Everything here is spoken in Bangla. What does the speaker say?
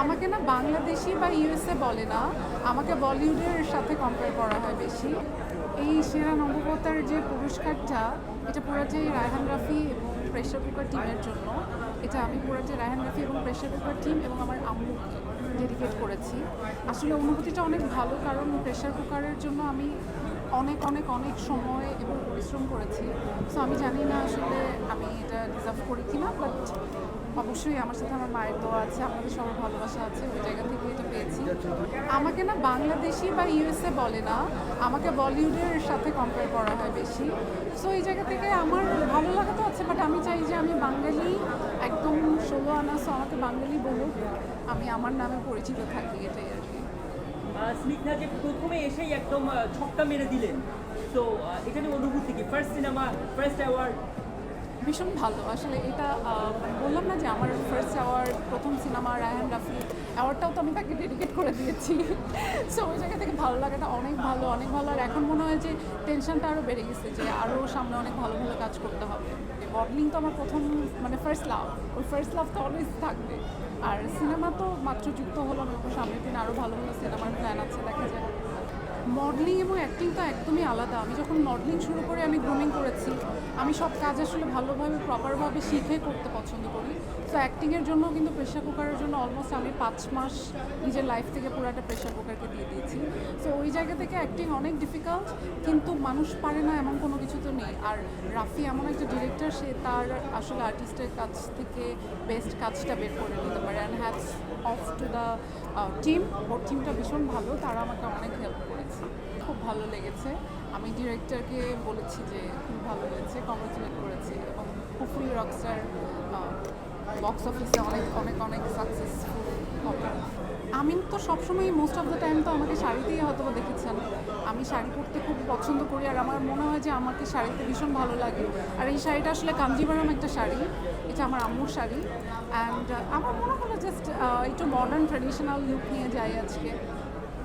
আমাকে না বাংলাদেশি বা ইউএসএ বলে না, আমাকে বলিউডের সাথে কম্পেয়ার করা হয় বেশি। এই সেরা নবাগতার যে পুরস্কারটা, এটা পুরোটাই রায়হান রাফি এবং প্রেশার কুকার টিমের জন্য। এটা আমি পুরোটাই রায়হান রাফি এবং প্রেশার কুকার টিম এবং আমার আম্মুকে ডেডিকেট করেছি। আসলে অনুভূতিটা অনেক ভালো, কারণ প্রেশার কুকারের জন্য আমি অনেক অনেক অনেক সময় এবং পরিশ্রম করেছি। সো আমি জানি না আসলে আমি এটা ডিজার্ভ করি কিনা, বাট অবশ্যই আমার সাথে আমার মায়ের দোয়া আছে, আপনাদের সবার ভালোবাসা আছে, ওই জায়গা থেকে এটা পেয়েছি। আমাকে না বাংলাদেশি বা ইউএসএ বলে না, আমাকে বলিউডের সাথে কম্পেয়ার করা হয় বেশি। সো এই জায়গা থেকে আমার ভালো লাগা তো আছে, বাট আমি চাই যে আমি বাঙালি, একদম 16 আনা। সো আমাকে বাঙালি বলুক, আমি আমার নামে পরিচিত থাকি, এটাই আর কি। স্নিগ্ধা যে প্রথমে এসেই একদম ছক্কা মেরে দিলেন, তো এখানে অনুভূতি কি? First cinema, first award. ভীষণ ভালো আসলে এটা, বললাম না যে আমার ফার্স্ট অ্যাওয়ার্ড, প্রথম সিনেমা রায়হান রাফি অ্যাওয়ার্ডটাও তো আমি তাকে ডেডিকেট করে দিয়েছি। সো ওই জায়গা থেকে ভালো লাগাটা অনেক ভালো, অনেক ভালো। আর এখন মনে হয় যে টেনশনটা আরও বেড়ে গেছে, যে আরও সামনে অনেক ভালো ভালো কাজ করতে হবে। মডেলিং তো আমার প্রথম, মানে ফার্স্ট লাভ, ওই ফার্স্ট লাভ তো অলওয়েজ থাকবে। আর সিনেমা তো মাত্র যুক্ত হলো, আমি সামনের দিন আরও ভালো ভালো সিনেমার প্ল্যান আছে, দেখা যায়। মডেলিং এবং অ্যাক্টিং তো একদমই আলাদা। আমি যখন মডেলিং শুরু করে আমি গ্রুমিং করেছি, আমি সব কাজ আসলে ভালোভাবে প্রপারভাবে শিখে করতে পছন্দ করি। তো অ্যাক্টিংয়ের জন্য কিন্তু প্রেশার কুকারের জন্য অলমোস্ট আমি 5 মাস নিজের লাইফ থেকে পুরোটা প্রেশার কুকারকে দিয়ে দিয়েছি। তো ওই জায়গা থেকে অ্যাক্টিং অনেক ডিফিকাল্ট, কিন্তু মানুষ পারে না এমন কোনো কিছু তো নেই। আর রাফি এমন একটা ডিরেক্টর, সে তার আসলে আর্টিস্টের কাছ থেকে বেস্ট কাজটা বের করে নিতে পারে। And hats off to the team. ওর টিমটা ভীষণ ভালো, তারা আমাকে অনেক হেল্প করেছে। খুব ভালো লেগেছে। আমি ডিরেক্টরকে বলেছি যে খুব ভালো লেগেছে, কংগ্রেচুলেট করেছি, এবং হোপফুলি রকস্টার বক্স অফিসে অনেক অনেক অনেক সাকসেসফুল হবে। আমি তো সবসময় মোস্ট অফ দ্য টাইম তো আমাকে শাড়িতেই হয়তো দেখেছেন। আমি শাড়ি পরতে খুব পছন্দ করি, আর আমার মনে হয় যে আমাকে শাড়িতে ভীষণ ভালো লাগে। আর এই শাড়িটা আসলে কাঞ্জিভারাম একটা শাড়ি, এটা আমার আম্মুর শাড়ি। অ্যান্ড আমার মনে হলো জাস্ট একটু মডার্ন ট্র্যাডিশনাল লুক নিয়ে যাই আজকে।